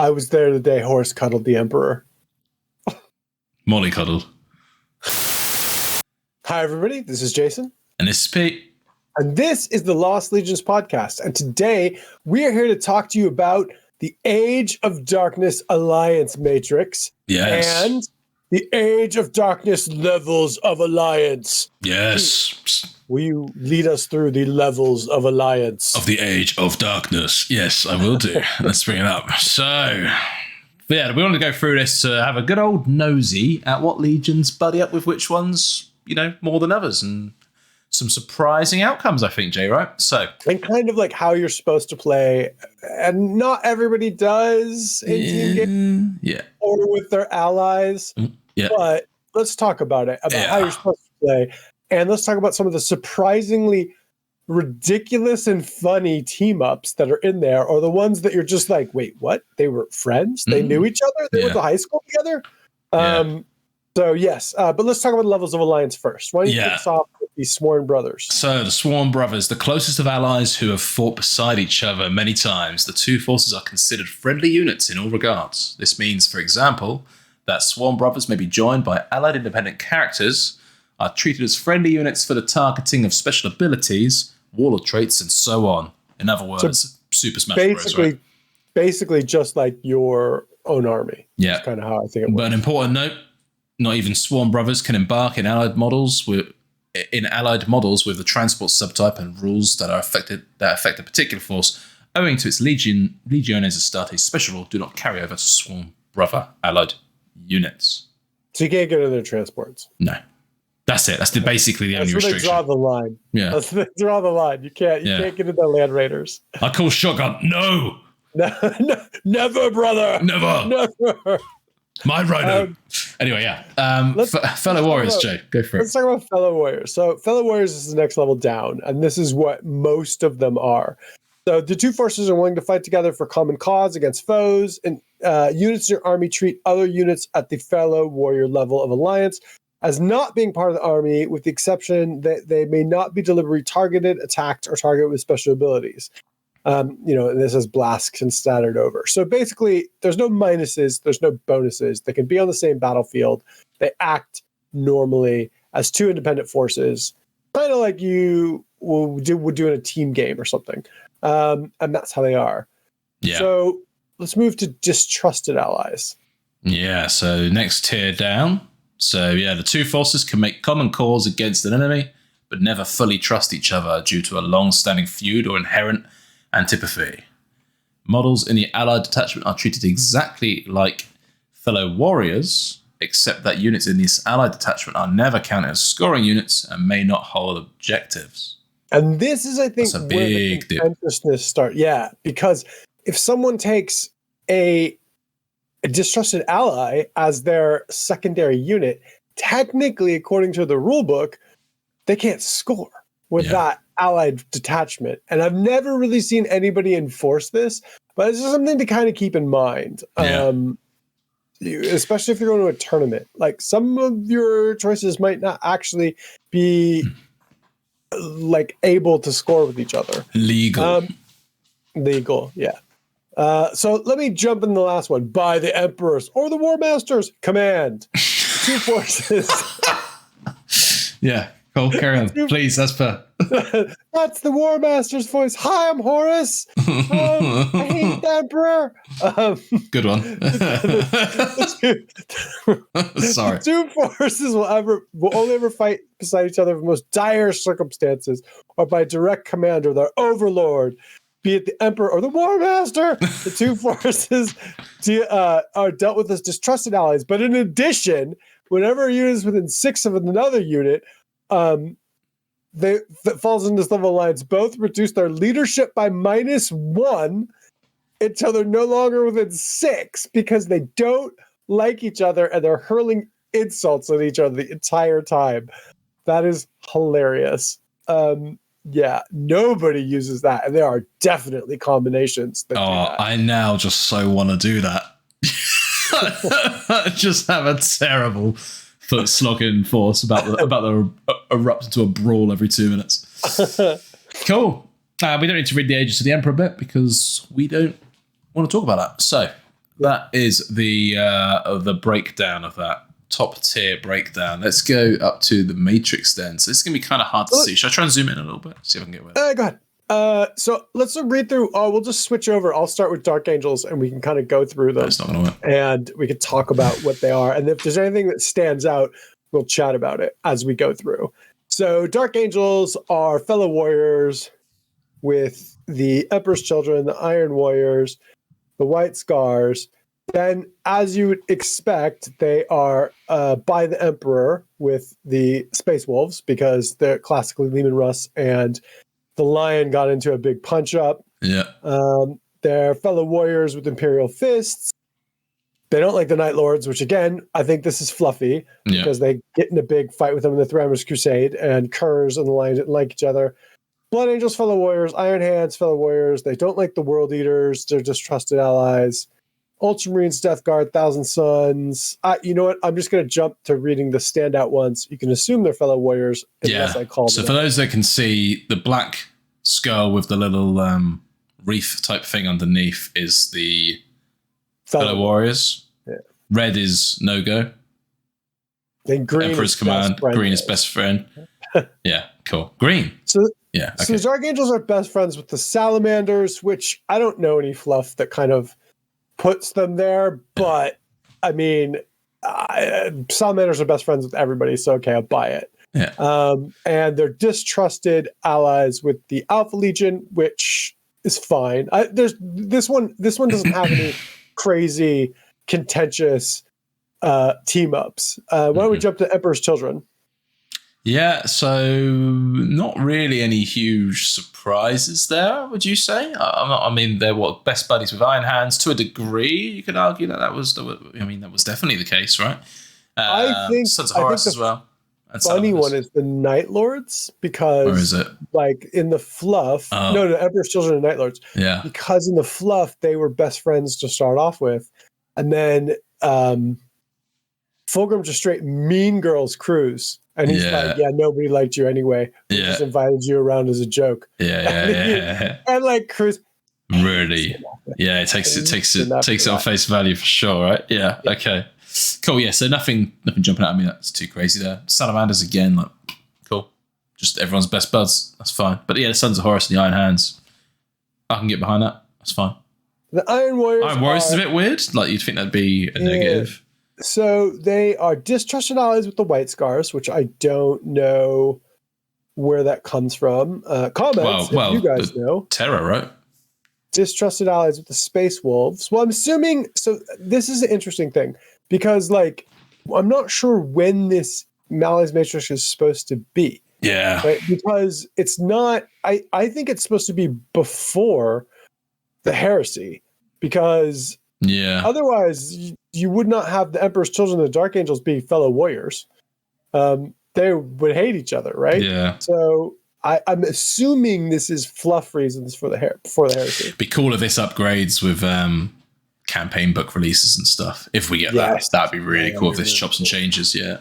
I was there the day Horus cuddled the Emperor. Molly cuddled. Hi, everybody. This is Jason. And this is Pete. And this is the Lost Legions podcast. And today we are here to talk to you about the Age of Darkness Alliance Matrix. Yes. And the Age of Darkness Levels of Alliance. Yes. Will you lead us through the levels of Alliance? Of the Age of Darkness. Yes, I will do. Let's bring it up. So, yeah, we want to go through this to have a good old nosy at what legions buddy up with which ones, more than others, and some surprising outcomes, I think, Jay, right? So, and kind of like how you're supposed to play, and not everybody does in team games, or with their allies. Yeah. But let's talk about it, about how you're supposed to play, and let's talk about some of the surprisingly ridiculous and funny team ups that are in there, or the ones that you're just like, wait, what? They were friends? They knew each other? They went to high school together? So yes, but let's talk about levels of Alliance first. Why don't you kick us off with the Sworn Brothers? So the Sworn Brothers, the closest of allies who have fought beside each other many times. The two forces are considered friendly units in all regards. This means, for example, that Sworn Brothers may be joined by allied independent characters, are treated as friendly units for the targeting of special abilities, warlord traits, and so on. In other words, Super Smash Bros. Right? Basically just like your own army. Yeah. That's kind of how I think it works. But an important note, not even Sworn Brothers can embark in allied models with the transport subtype and rules that affect a particular force, owing to its Legiones Astartes special rule, do not carry over to Sworn Brother allied units. So you can't get in their transports. No. That's it. That's basically the only restriction. That's where they draw the line. Yeah. That's where they draw the line. You can't get into the Land Raiders. I call shotgun. No. Never, brother. Never. My rhino. Anyway, fellow warriors, Jay, go for it. Let's talk about fellow warriors. So fellow warriors is the next level down, and this is what most of them are. So the two forces are willing to fight together for common cause against foes, and units in your army treat other units at the fellow warrior level of Alliance as not being part of the army, with the exception that they may not be deliberately targeted, attacked, or targeted with special abilities. And this is Blask and scattered over. So basically, there's no minuses, there's no bonuses. They can be on the same battlefield. They act normally as two independent forces, kind of like you would do in a team game or something. And that's how they are. Yeah. So let's move to distrusted allies. Yeah, so next tier down. So the two forces can make common cause against an enemy, but never fully trust each other due to a long-standing feud or inherent antipathy. Models in the allied detachment are treated exactly like fellow warriors, except that units in this allied detachment are never counted as scoring units and may not hold objectives. And this is, I think, that's a where big the contentiousness starts. Yeah, because if someone takes a distrusted ally as their secondary unit, technically, according to the rule book, they can't score with that allied detachment. And I've never really seen anybody enforce this, but it's just something to kind of keep in mind. Especially if you're going to a tournament. Like, some of your choices might not actually be able to score with each other. Legal, yeah. So let me jump in the last one. By the Emperors or the War Masters command. Two forces. Yeah. Cool, carry on. Please, that's fair. That's the War Master's voice. Hi, I'm Horus. I hate the Emperor. Good one. Sorry. The two forces will only ever fight beside each other in the most dire circumstances, or by direct command of their overlord, be it the Emperor or the War Master. The two forces are dealt with as distrusted allies. But in addition, whenever a unit is within 6 of another unit, that falls in this level of alliance, both reduce their leadership by -1 until they're no longer within 6, because they don't like each other and they're hurling insults at each other the entire time. That is hilarious. Nobody uses that, and there are definitely combinations that do that. I now just so want to do that. Just have a terrible foot slogging force about the erupt into a brawl every 2 minutes. Cool. We don't need to read the Ages of the Emperor bit because we don't want to talk about that. So that is the breakdown of that top tier breakdown. Let's go up to the Matrix then. So this is gonna be kind of hard to see. Should I try and zoom in a little bit? See if I can get away. Go ahead. So let's read through. We'll just switch over. I'll start with Dark Angels, and we can kind of go through them. That's not gonna work. And we can talk about what they are. And if there's anything that stands out, we'll chat about it as we go through. So Dark Angels are fellow warriors with the Emperor's Children, the Iron Warriors, the White Scars. Then, as you would expect, they are by the Emperor with the Space Wolves, because they're classically Leman Russ, and the Lion got into a big punch-up. Yeah. They're fellow warriors with Imperial fists. They don't like the Night Lords, which, again, I think this is fluffy, because they get in a big fight with them in the Thrammers Crusade, and Kurz and the Lion didn't like each other. Blood Angels, fellow warriors. Iron Hands, fellow warriors. They don't like the World Eaters. They're distrusted allies. Ultramarines, Death Guard, Thousand Suns. You know what? I'm just going to jump to reading the standout ones. You can assume they're fellow warriors, unless I call them. So for those that can see, the black skull with the little reef type thing underneath is the fellow warriors. Yeah. Red is no-go. Then green Emperor's Command. Green is best friend. Yeah, cool. Green. So yeah. Okay. So the Dark Angels are best friends with the Salamanders, which I don't know any fluff that kind of puts them there, but I mean, Salamanders are best friends with everybody, so okay, I'll buy it. Yeah. And they're distrusted allies with the Alpha Legion, which is fine. This one doesn't have any crazy contentious team ups. Why don't we jump to Emperor's Children? Yeah, so not really any huge surprises there, would you say? I mean, they're best buddies with Iron Hands to a degree. You could argue that was definitely the case, right? I think Sons of Horus as well. And funny one is the Night Lords, because where is it? Like in the fluff, no, Emperor's Children and Night Lords. Yeah, because in the fluff they were best friends to start off with, and then Fulgrim just straight Mean Girls cruise. And he's like, yeah, nobody liked you anyway. We just invited you around as a joke. Yeah. And like Cruz. Really? Yeah, it takes it on face value for sure, right? Yeah. Okay. Cool. Yeah. So nothing jumping out at me that's too crazy there. Salamanders again, like cool. Just everyone's best buds. That's fine. But yeah, the Sons of Horus and the Iron Hands, I can get behind that. That's fine. The Iron Warriors is a bit weird. Like you'd think that'd be a negative. So they are distrusted allies with the White Scars, which I don't know where that comes from. Comments, if you guys know. Terror, right? Distrusted allies with the Space Wolves. Well, I'm assuming, so this is an interesting thing, because like, I'm not sure when this Malleus Matrix is supposed to be. Yeah. Right? Because it's not, I think it's supposed to be before the Heresy, because otherwise you would not have the Emperor's Children and the Dark Angels be fellow warriors. They would hate each other, right? Yeah. So I'm assuming this is fluff reasons for the Heresy. It'd be cool if this upgrades with campaign book releases and stuff. If we get that, that'd be really cool if this chops and changes. Yeah.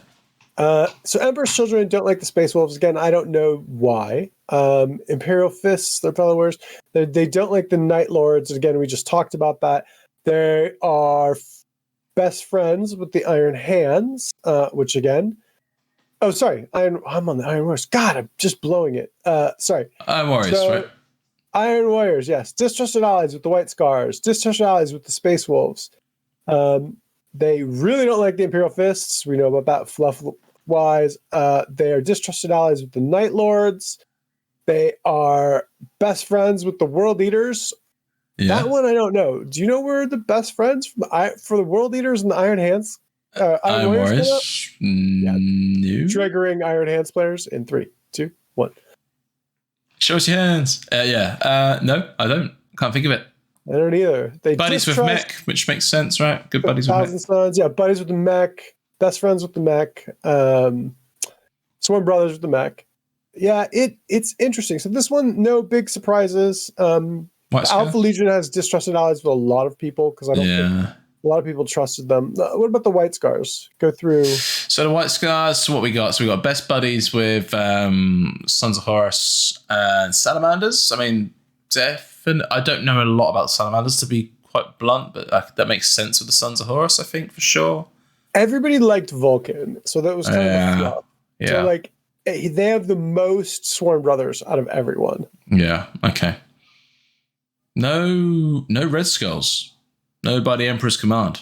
So Emperor's Children don't like the Space Wolves. Again, I don't know why. Imperial Fists, they're fellow warriors. They don't like the Night Lords. Again, we just talked about that. They are best friends with the Iron Hands, which again, I'm on the Iron Warriors. God, I'm just blowing it. Sorry. Iron Warriors, right? Iron Warriors, yes. Distrusted allies with the White Scars. Distrusted allies with the Space Wolves. They really don't like the Imperial Fists. We know about that fluff-wise. They are distrusted allies with the Night Lords. They are best friends with the World Eaters. Yeah. That one I don't know. Do you know where the best friends for the World Eaters and the Iron Hands? Iron Warriors? No. Triggering Iron Hands players in 3, 2, 1. Show us your hands. No, I don't. Can't think of it. I don't either. They buddies with mech, which makes sense, right? Good buddies with mech. Sons, yeah, buddies with the mech. Best friends with the mech. Sworn brothers with the mech. Yeah, it's interesting. So this one, no big surprises. Alpha Legion has distrusted allies with a lot of people, because I don't think a lot of people trusted them. What about the White Scars? Go through. So the White Scars, what we got? So we got best buddies with Sons of Horus and Salamanders. I mean, I don't know a lot about Salamanders, to be quite blunt, but that makes sense with the Sons of Horus, I think, for sure. Everybody liked Vulcan, so that was kind of a flop. Yeah. So, like, they have the most sworn brothers out of everyone. Yeah, okay. No Red Skulls. No by the Emperor's command.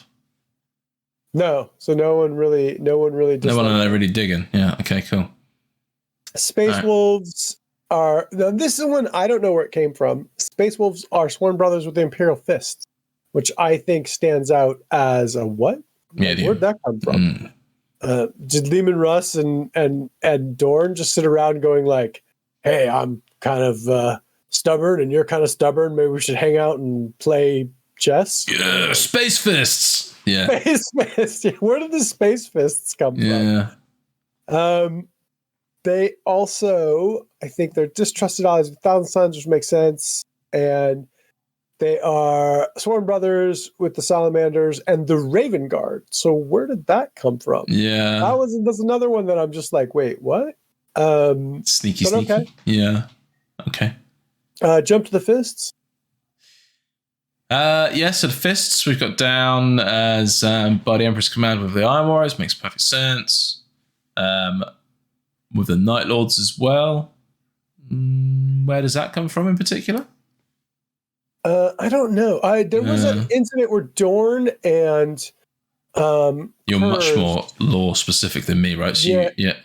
No, so no one really. No one they're really digging. Yeah, okay, cool. Space Wolves are... Now, this is one I don't know where it came from. Space Wolves are sworn brothers with the Imperial Fists, which I think stands out as a what? Yeah, Where'd that come from? Did Lehman Russ and Dorn just sit around going like, hey, I'm kind of stubborn and you're kind of stubborn. Maybe we should hang out and play chess? Yeah, Space Fists. Yeah. Space Fists. Where did the Space Fists come from? They also, I think they're distrusted allies with Thousand Suns, which makes sense. And they are sworn brothers with the Salamanders and the Raven Guard. So where did that come from? Yeah. That's another one that I'm just like, wait, what? Sneaky. Okay. Yeah. Okay. Jump to the Fists. So the Fists we've got down as by the Emperor's command with the Iron Warriors. Makes perfect sense. With the Night Lords as well. Where does that come from in particular? I don't know. There was an incident where Dorn and you're much more lore specific than me, right? So yeah.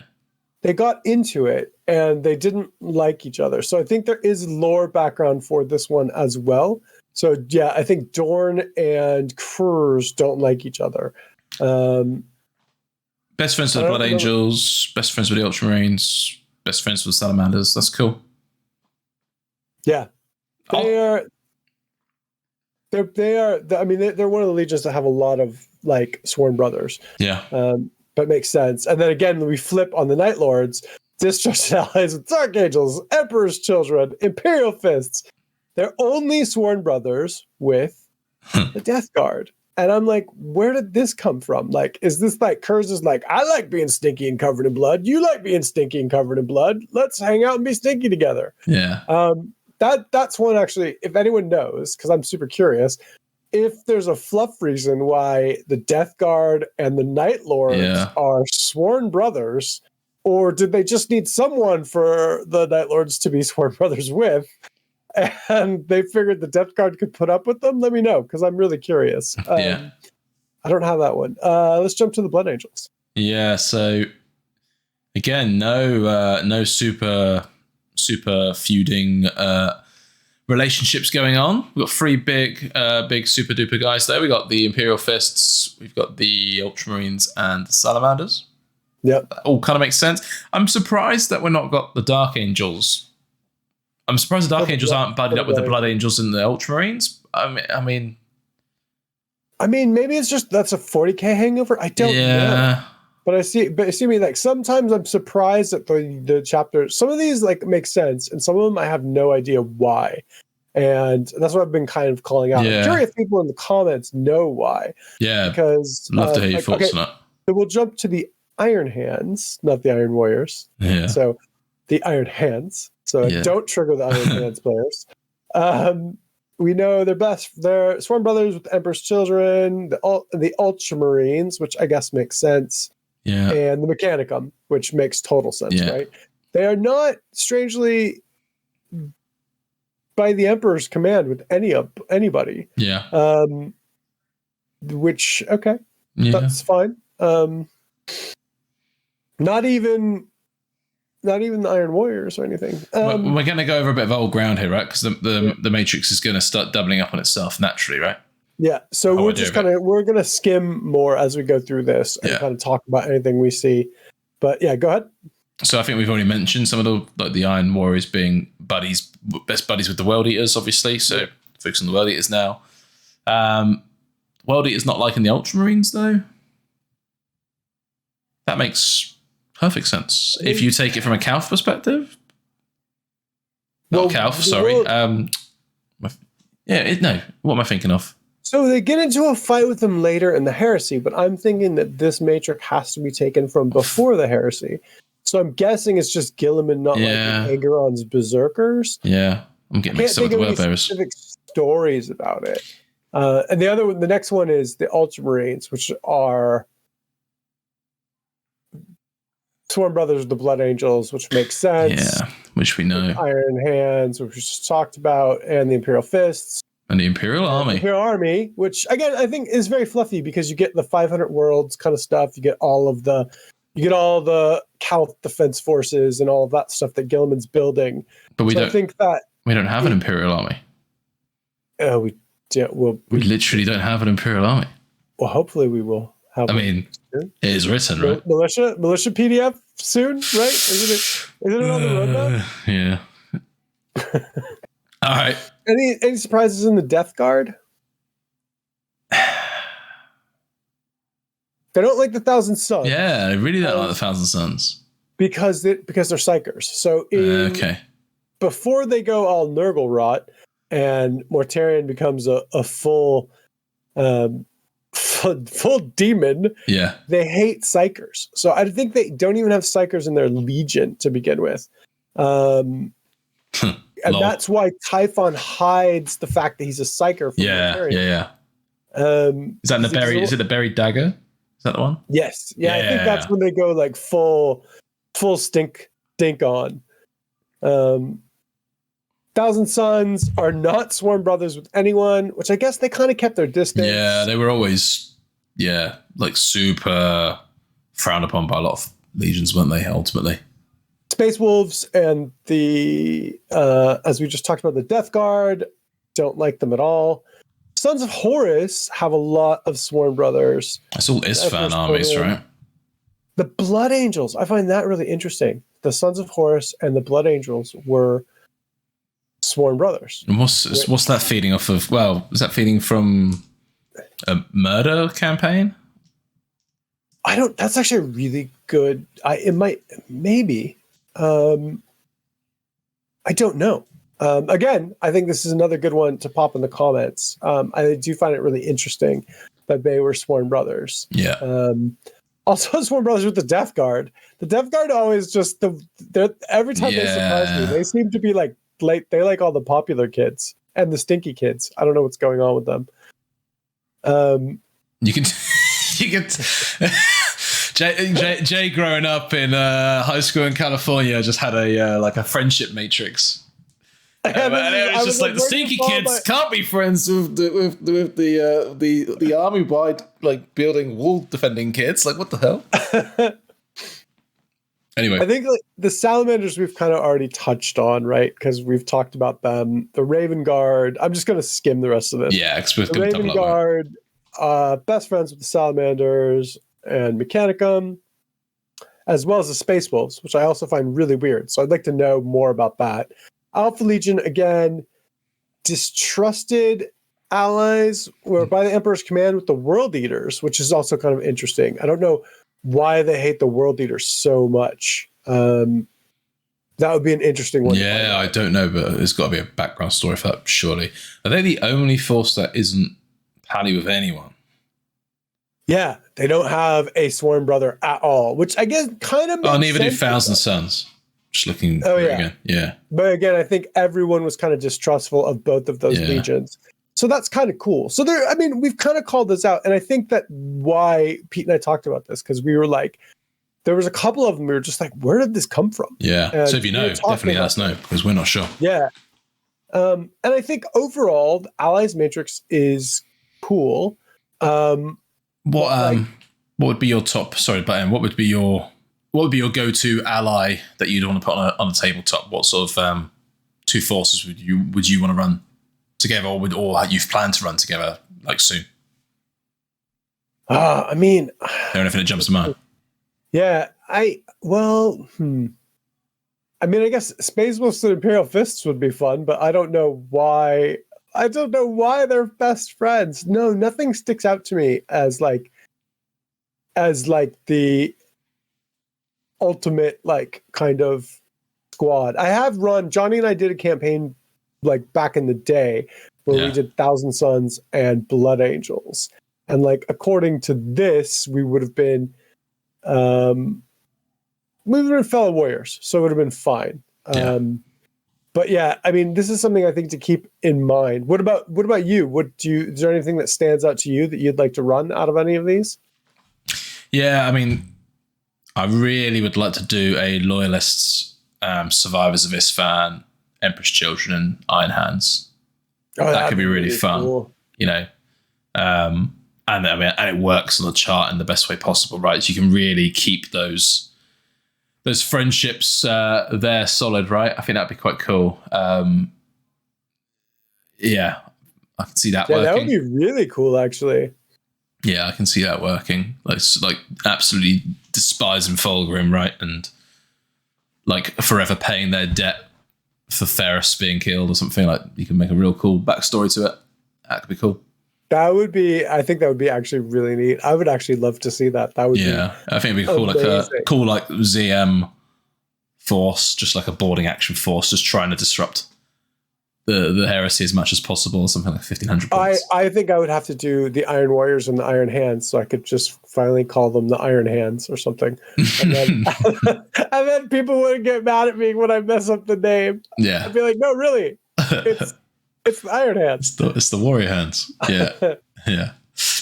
They got into it and they didn't like each other. So I think there is lore background for this one as well. So yeah, I think Dorn and Kurz don't like each other. Best friends with the Blood Angels, best friends with the Ultramarines, best friends with the Salamanders. That's cool. Yeah. They're one of the legions that have a lot of like sworn brothers. Yeah. But makes sense. And then again, we flip on the Night Lords, distrusted allies with Dark Angels, Emperor's Children, Imperial Fists. They're only sworn brothers with the Death Guard. And I'm like, where did this come from? Like, is this like Kurz is like, I like being stinky and covered in blood. You like being stinky and covered in blood. Let's hang out and be stinky together. Yeah. That's one actually, if anyone knows, because I'm super curious, if there's a fluff reason why the Death Guard and the Night Lords are sworn brothers, or did they just need someone for the Night Lords to be sworn brothers with? And they figured the Death Guard could put up with them? Let me know, because I'm really curious. I don't have that one. Let's jump to the Blood Angels. Yeah, so again, no super feuding relationships going on. We've got three big super duper guys there. We got the Imperial Fists, we've got the Ultramarines and the Salamanders. Yep. That all kind of makes sense. I'm surprised that we're not got the Dark Angels. I'm surprised the Dark Angels aren't buddied up with the Blood Angels and the Ultramarines. I mean, maybe it's just that's a 40K hangover. I don't know. But I see me like sometimes I'm surprised at the chapters. Some of these like make sense, and some of them I have no idea why. And that's what I've been kind of calling out. I'm curious if people in the comments know why. Yeah. Because love to hear your thoughts on that. So we'll jump to the Iron Hands, not the Iron Warriors. Yeah. So the Iron Hands. So don't trigger the Iron Hands players. We know they're sworn brothers with Emperor's Children, the Ultramarines, which I guess makes sense. Yeah. And the Mechanicum, which makes total sense, right? They are not, strangely, by the Emperor's command with anybody. Yeah. Which, that's fine. Not even the Iron Warriors or anything. We're going to go over a bit of old ground here, right? Because the Matrix is going to start doubling up on itself naturally, right? Yeah. So we're going to skim more as we go through this and kind of talk about anything we see. But yeah, go ahead. So I think we've already mentioned some of the Iron Warriors being best buddies with the World Eaters, obviously. So focus on the World Eaters now. World Eaters not liking the Ultramarines though. That makes perfect sense if you take it from a Calf perspective. Not Calf, sorry. What am I thinking of? So they get into a fight with them later in the Heresy, but I'm thinking that this Matrix has to be taken from before the Heresy. So I'm guessing it's just Gilliman not liking Aegeron's Berserkers. Yeah, I'm getting mixed up with the Word Bearers. Specific stories about it. And the next one is the Ultramarines, which are Swarm Brothers of the Blood Angels, which makes sense. Yeah, which we know. Iron Hands, which we just talked about, and the Imperial Fists. And the Imperial Army. Imperial Army, which again I think is very fluffy because you get the 500 worlds kind of stuff. You get all the Calth Defense Forces and all of that stuff that Gilliman's building. But we don't think that we don't have an Imperial Army. We literally don't have an Imperial Army. Well, hopefully we will have. I mean, it is written, right? Militia PDF soon, right? Isn't it on the roadmap? Yeah. All right. Any surprises in the Death Guard? They don't like the Thousand Suns. Yeah, I really don't like the Thousand Suns because they're psychers. So before they go all Nurgle rot and Mortarion becomes a full demon, yeah, they hate psychers. So I think they don't even have psychers in their legion to begin with. And that's why Typhon hides the fact that he's a psyker from Mortarion. Yeah. Is that is it the buried dagger? Is that the one? Yes. Yeah, I think that's when they go like full stink on. Thousand Suns are not Swarm Brothers with anyone, which I guess they kind of kept their distance. Yeah, they were always like super frowned upon by a lot of legions, weren't they, ultimately? Space Wolves and the as we just talked about, the Death Guard, don't like them at all. Sons of Horus have a lot of Swarm Brothers. That's all Isfan armies, right? The Blood Angels, I find that really interesting. The Sons of Horus and the Blood Angels were Swarm Brothers. And what's that feeding off of? Well, is that feeding from a murder campaign? That's actually a really good. Maybe. I don't know. Again, I think this is another good one to pop in the comments. I do find it really interesting that they were Sworn Brothers. Yeah. Also, Sworn Brothers with the Death Guard. The Death Guard always just every time they surprise me, they seem to be like they like all the popular kids and the stinky kids. I don't know what's going on with them. You can. Jay growing up in high school in California just had a friendship matrix. And it was just like the stinky kids can't be friends with the army wide like building wall defending kids. Like what the hell? Anyway, I think like the salamanders we've kind of already touched on, right? Because we've talked about them. The Raven Guard. I'm just going to skim the rest of this. Yeah, the Raven Guard, best friends with the salamanders and Mechanicum, as well as the Space Wolves, which I also find really weird. So I'd like to know more about that. Alpha Legion, again, distrusted allies were by the Emperor's command with the World Eaters, which is also kind of interesting. I don't know why they hate the World Eaters so much. That would be an interesting one. Yeah, I don't know, but there's got to be a background story for that, surely. Are they the only force that isn't pally with anyone? Yeah, they don't have a Sworn Brother at all, which I guess kind of makes neither do sense. Thousand Suns. Just looking again. Yeah. But again, I think everyone was kind of distrustful of both of those legions. So that's kind of cool. So we've kind of called this out. And I think that why Pete and I talked about this, because we were like, there was a couple of them, we were just like, where did this come from? Yeah. And so if you know, definitely let us know, because we're not sure. Yeah. And I think overall, the Allies Matrix is cool. What would be your top? Sorry, Baton. What would be your go-to ally that you'd want to put on the tabletop? What sort of two forces would you want to run together, or you've planned to run together like soon? I mean, is there anything that jumps to mind? Yeah, I guess Space Wolves and Imperial Fists would be fun, but I don't know why. I don't know why they're best friends. No, nothing sticks out to me as the ultimate kind of squad. I have run. Johnny and I did a campaign back in the day where we did Thousand Suns and Blood Angels, and according to this, we would have been fellow warriors, so it would have been fine. But yeah, I mean, this is something I think to keep in mind. What about you? Is there anything that stands out to you that you'd like to run out of any of these? Yeah, I mean, I really would like to do a Loyalists, Survivors of Isfahan, Emperor's Children, and Iron Hands. That could be really fun, cool. you know. And I mean, and it works on the chart in the best way possible, right? So you can really keep those friendships there solid, right? I think that'd be quite cool. Yeah, I can see that working. That would be really cool, actually. Yeah, I can see that working. Like absolutely despising Fulgrim, right? And like forever paying their debt for Ferris being killed or something. Like you can make a real cool backstory to it. That could be cool. I think that would be actually really neat. I would actually love to see that. That would I think it'd be cool, amazing. like ZM force, just like a boarding action force, just trying to disrupt the heresy as much as possible, or something like 1,500 points. I think I would have to do the Iron Warriors and the Iron Hands, so I could just finally call them the Iron Hands or something. And then, and then people wouldn't get mad at me when I mess up the name. Yeah. I'd be like, no, really, it's the Iron Hands. It's the Warrior Hands. Yeah. Yeah.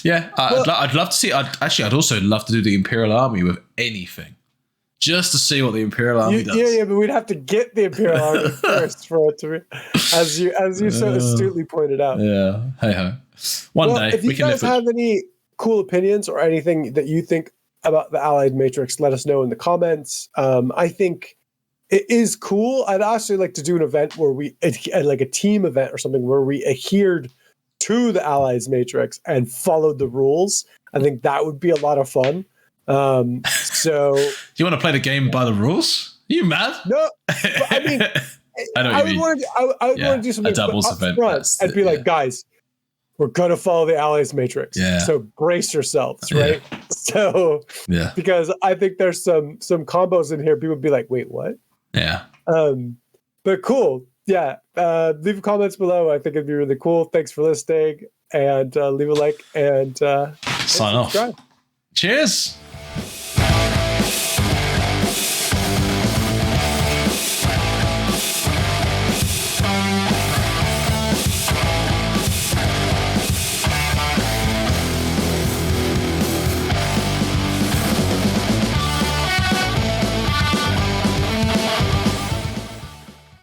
Yeah. I'd love to see. I'd also love to do the Imperial Army with anything. Just to see what the Imperial Army does. Yeah, but we'd have to get the Imperial Army first for it to be, as you so astutely pointed out. Yeah, hey ho. One day if you guys have any cool opinions or anything that you think about the Allied Matrix, let us know in the comments. I think it is cool. I'd actually like to do an event where like a team event or something where we adhered to the Allies Matrix and followed the rules. I think that would be a lot of fun. So do you want to play the game by the rules? Are you mad? No, but I mean, I would want to do something a doubles event and be like, guys, we're gonna follow the Allies Matrix. Yeah. So brace yourselves, right? Yeah. So because I think there's some combos in here. People would be like, wait, what? Yeah. But cool. Yeah. Leave comments below. I think it'd be really cool. Thanks for listening, and leave a like and sign off. Cheers.